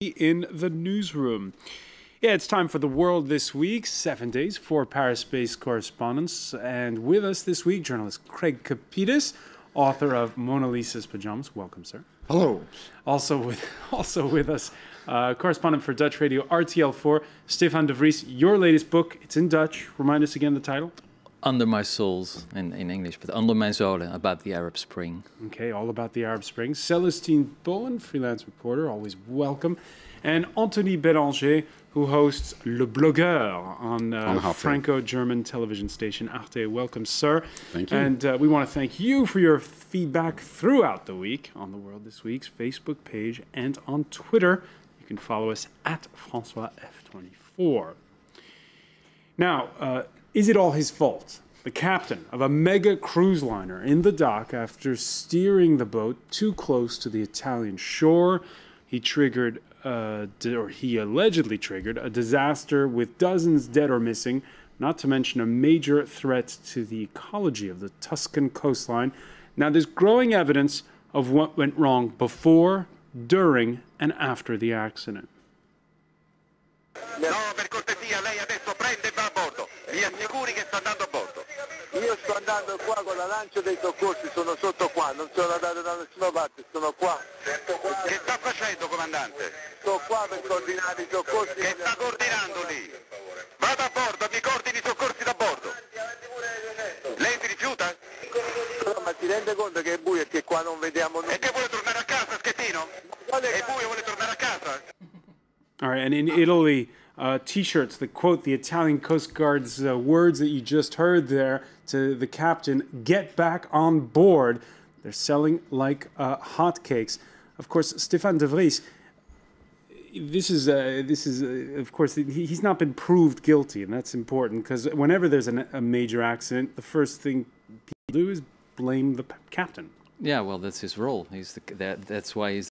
in the newsroom. Yeah, it's time for The World This Week, 7 days, 4 Paris-based correspondents. And with us this week, journalist Craig Capidis, author of Mona Lisa's Pajamas. Welcome, sir. Hello. Also with us, correspondent for Dutch radio RTL4, Stefan de Vries. Your latest book, it's in Dutch. Remind us again the title. Under My Souls in English, but Under Mijn Zolen, about the Arab Spring. Okay, all about the Arab Spring. Celestine Bowen, freelance reporter, always welcome. And Anthony Bélanger, who hosts Le Blogueur on Franco-German television station Arte. Welcome, sir. Thank you. And we want to thank you for your feedback throughout the week on The World This Week's Facebook page and on Twitter. You can follow us at FrancoisF24. Now, is it all his fault? The captain of a mega cruise liner in the dock after steering the boat too close to the Italian shore. He allegedly triggered a disaster with dozens dead or missing, not to mention a major threat to the ecology of the Tuscan coastline. Now, there's growing evidence of what went wrong before, during, and after the accident. No, per cortesia, lei adesso prende e va a bordo. Mi assicuri che sta andando a bordo. Io sto andando qua con la lancia dei soccorsi, sono sotto qua, non sono andato da nessuna parte, sono qua. Che sta facendo, comandante? Sto qua per coordinare i soccorsi. Che sta coordinando lì? Vada a bordo, mi coordini i soccorsi da bordo. Lei si rifiuta? No, ma si rende conto che è buio e che qua non vediamo nulla. E che vuole tornare a casa, Schettino? È buio, vuole tornare a casa? All right, and in Italy, T-shirts that quote the Italian Coast Guard's words that you just heard there to the captain, "Get back on board." They're selling like hotcakes. Of course, Stefan de Vries, this is of course, he's not been proved guilty, and that's important because whenever there's a major accident, the first thing people do is blame the captain. Yeah, well, that's his role. That's why he's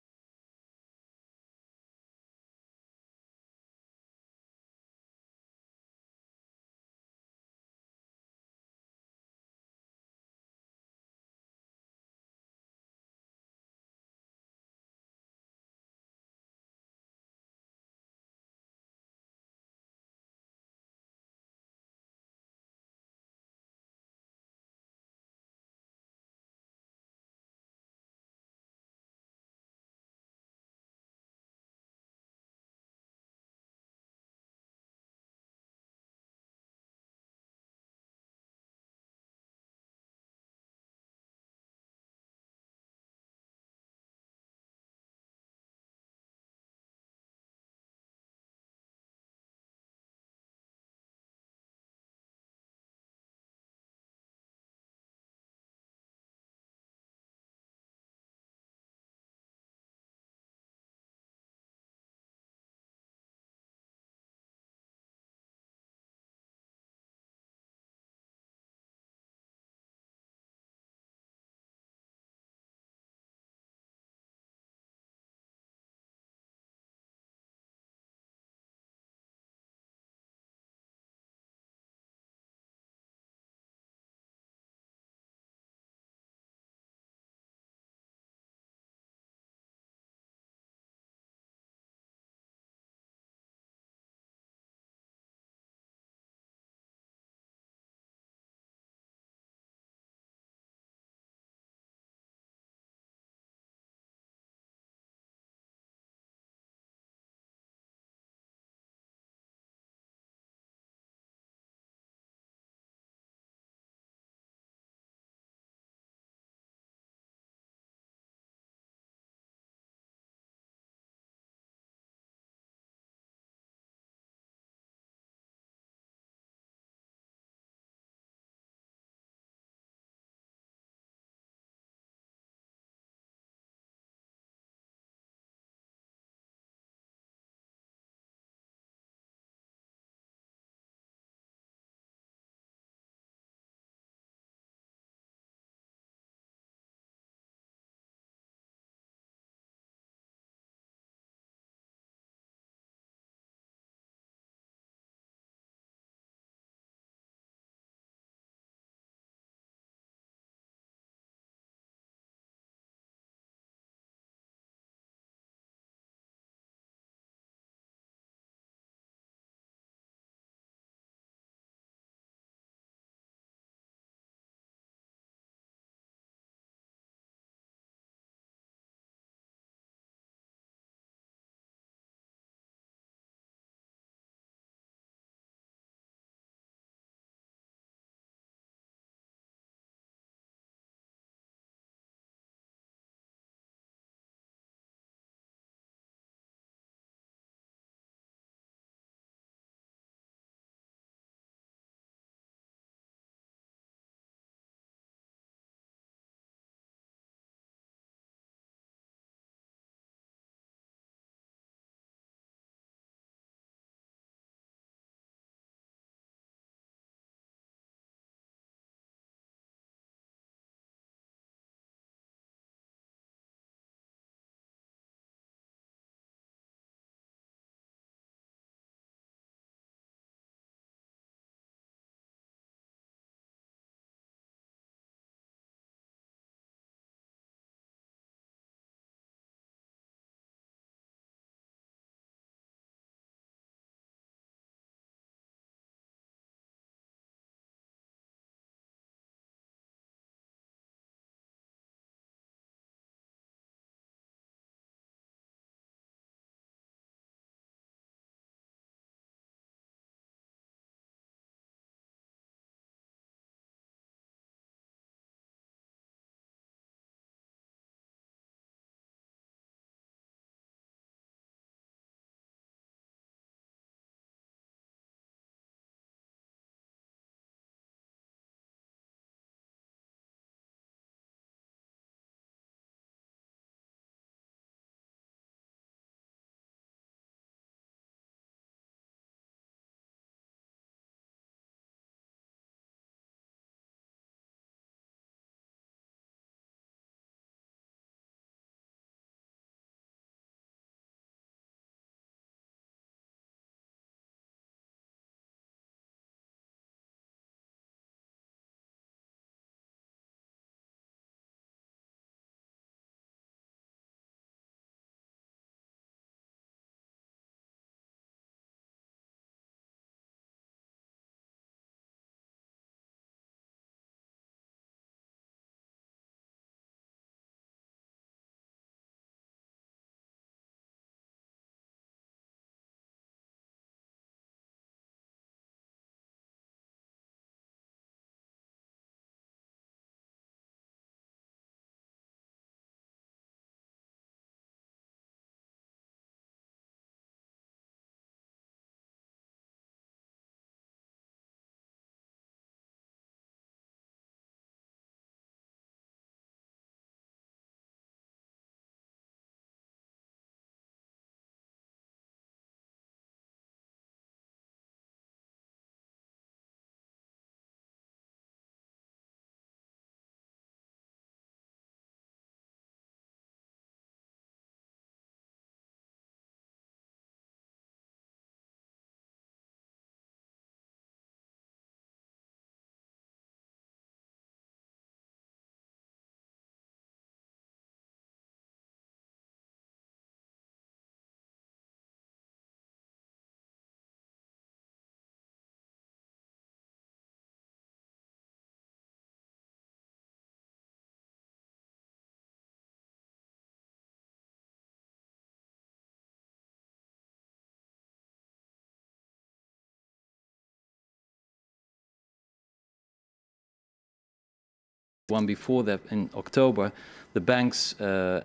one before that in October, the banks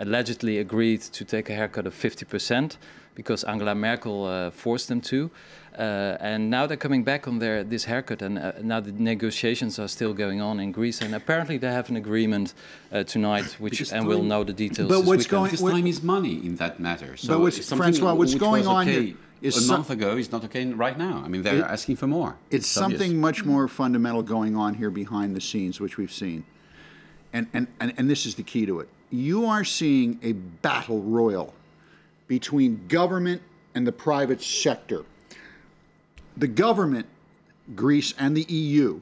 allegedly agreed to take a haircut of 50% because Angela Merkel forced them to. And now they're coming back on this haircut, and now the negotiations are still going on in Greece. And apparently they have an agreement tonight, and we'll know the details. But what's going? Because time is money in that matter. So but Francois, what's going on here is a month ago is not okay right now. I mean, they're asking for more. It's something much more fundamental going on here behind the scenes, which we've seen. And this is the key to it. You are seeing a battle royal between government and the private sector. The government, Greece and the EU,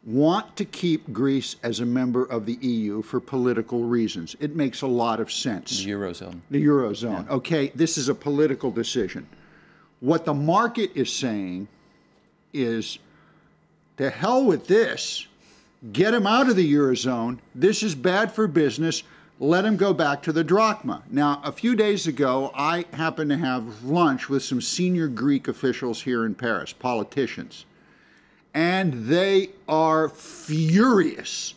want to keep Greece as a member of the EU for political reasons. It makes a lot of sense. The Eurozone. The Eurozone. Yeah. Okay, this is a political decision. What the market is saying is, to hell with this. Get him out of the Eurozone. This is bad for business. Let him go back to the drachma. Now, a few days ago, I happened to have lunch with some senior Greek officials here in Paris, politicians. And they are furious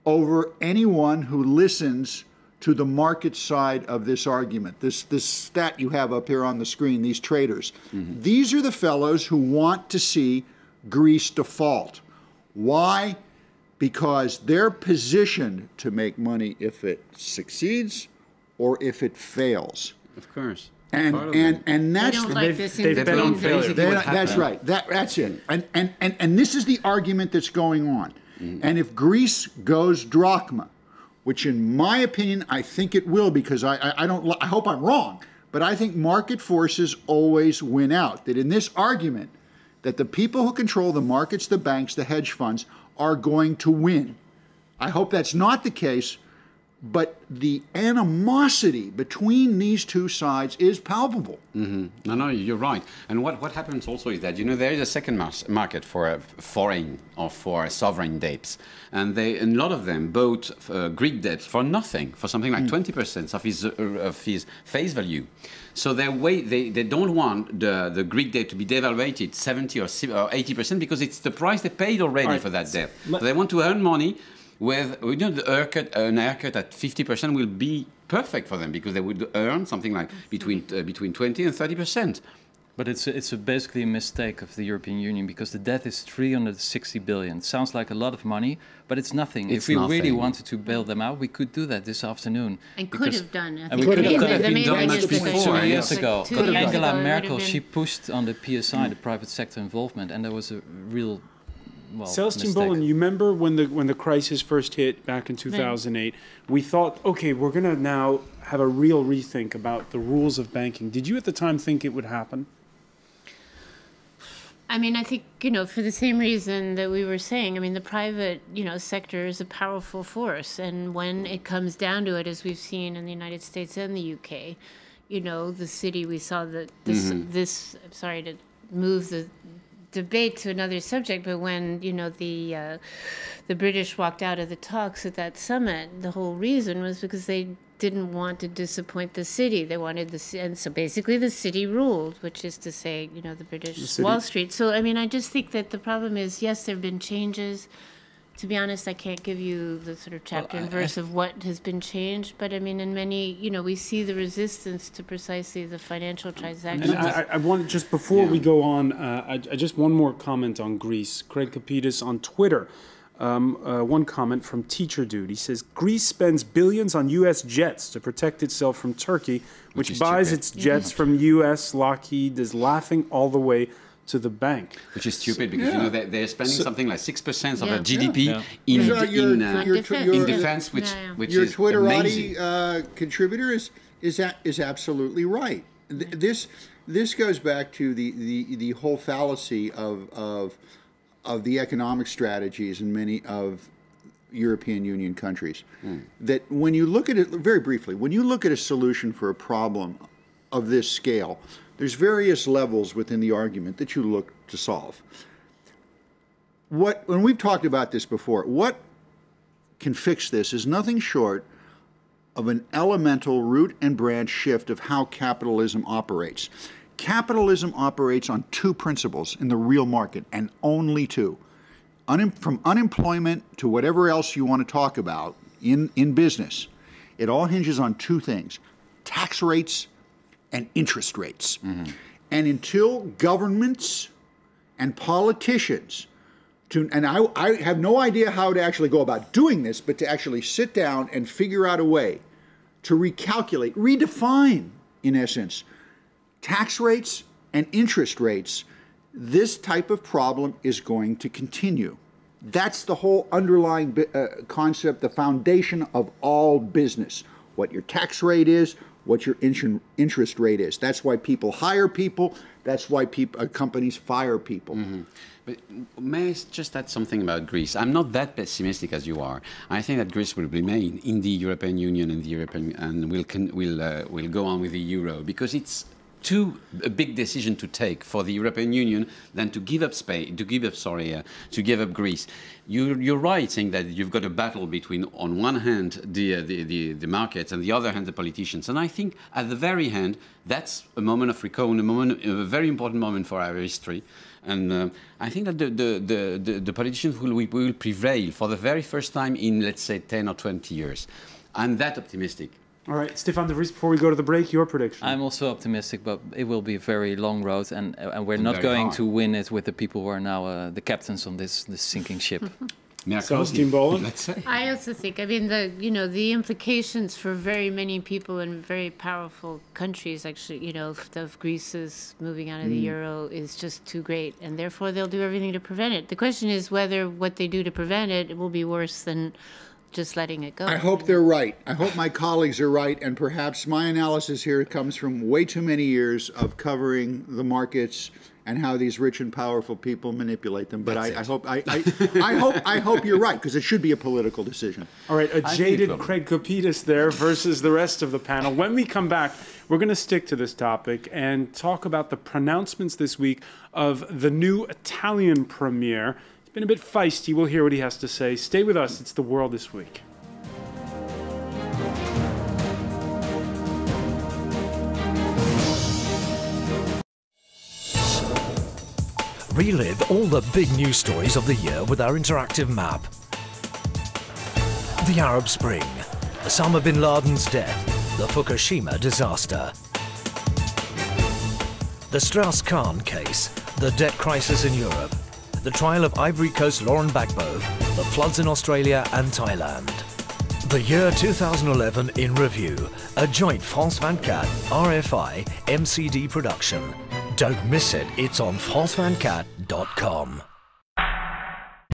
over anyone who listens to the market side of this argument. This stat you have up here on the screen, these traders. Mm-hmm. These are the fellows who want to see Greece default. Why? Because they're positioned to make money if it succeeds or if it fails. Of course. And that's they don't like this they've been on failure. That's right. That's it. And this is the argument that's going on. Mm-hmm. And if Greece goes drachma, which in my opinion I think it will, because I hope I'm wrong, but I think market forces always win out. That in this argument, that the people who control the markets, the banks, the hedge funds, are going to win. I hope that's not the case, but the animosity between these two sides is palpable. Mm-hmm. No, you're right. And what happens also is that, there is a second market for foreign or for sovereign debts. And a lot of them bought Greek debts for nothing, for something like 20% of his face value. So they don't want the Greek debt to be devaluated 70 or 80% because it's the price they paid already for that debt. So they want to earn money with, an haircut at 50% will be perfect for them because they would earn something like between 20 and 30%. But it's basically a mistake of the European Union because the debt is 360 billion. Sounds like a lot of money, but it's nothing. If we really wanted to bail them out, we could do that this afternoon. And could have done it. And we could have done much before. 2 years ago. But Angela Merkel, she pushed on the PSI, the private sector involvement, and there was a real Celestine Bolin, you remember when the crisis first hit back in 2008? We thought, okay, we're going to now have a real rethink about the rules of banking. Did you at the time think it would happen? I mean, I think, for the same reason that we were saying, I mean, the private, sector is a powerful force. And when it comes down to it, as we've seen in the United States and the UK, the city, we saw that this, I'm sorry to move the debate to another subject, but when, the British walked out of the talks at that summit, the whole reason was because they didn't want to disappoint the city. They wanted and so basically the city ruled, which is to say, the British Wall Street. So, I mean, I just think that the problem is, yes, there have been changes. To be honest, I can't give you the sort of chapter and verse of what has been changed, but I mean, in many, we see the resistance to precisely the financial transactions. And I want, just before we go on, I just one more comment on Greece. Craig Kapidis on Twitter. One comment from Teacher Dude. He says, Greece spends billions on U.S. jets to protect itself from Turkey, which buys its jets from U.S. Lockheed is laughing all the way to the bank. Which is stupid because, they're spending something like 6% of their GDP in defense, which your is Twitterati contributor is absolutely right. This goes back to the whole fallacy of the economic strategies in many of European Union countries. That when you look at it, very briefly, when you look at a solution for a problem of this scale, there's various levels within the argument that you look to solve. When we've talked about this before, what can fix this is nothing short of an elemental root and branch shift of how capitalism operates. Capitalism operates on two principles in the real market, and only two. from unemployment to whatever else you want to talk about in business, it all hinges on two things: tax rates and interest rates. And until governments and politicians, and I have no idea how to actually go about doing this, but to actually sit down and figure out a way to recalculate, redefine, in essence, tax rates and interest rates, this type of problem is going to continue. That's the whole underlying concept, the foundation of all business. What your tax rate is, what your interest rate is. That's why people hire people. That's why companies fire people. But may I just add something about Greece? I'm not that pessimistic as you are. I think that Greece will remain in the European Union and will go on with the euro, because it's a big decision to take for the European Union than to give up Greece. You're right saying that you've got a battle between, on one hand, the markets, and the other hand, the politicians. And I think at the very end, that's a moment of reckoning, a very important moment for our history. And I think that the politicians will prevail for the very first time in, let's say, 10 or 20 years. I'm that optimistic. All right, Stefan de Vries, before we go to the break, your prediction. I'm also optimistic, but it will be a very long road, and we're not going to win it with the people who are now the captains on this sinking ship. Celestine Bolen? Let's say. I also think, I mean, the implications for very many people in very powerful countries, actually, of Greece's moving out of the euro is just too great, and therefore they'll do everything to prevent it. The question is whether what they do to prevent it will be worse than just letting it go. I hope they're right. I hope my colleagues are right, and perhaps my analysis here comes from way too many years of covering the markets and how these rich and powerful people manipulate them. But I hope you're right, because it should be a political decision. All right, a jaded Craig Kopidis there versus the rest of the panel. When we come back, we're going to stick to this topic and talk about the pronouncements this week of the new Italian premier. He's been a bit feisty. We'll hear what he has to say. Stay with us. It's The World This Week. Relive all the big news stories of the year with our interactive map. The Arab Spring, Osama bin Laden's death, the Fukushima disaster, the Strauss-Kahn case, the debt crisis in Europe, the trial of Ivory Coast Laurent Gbagbo, the floods in Australia and Thailand. The year 2011 in review, a joint France 24, RFI, MCD production. Don't miss it, it's on France24.com.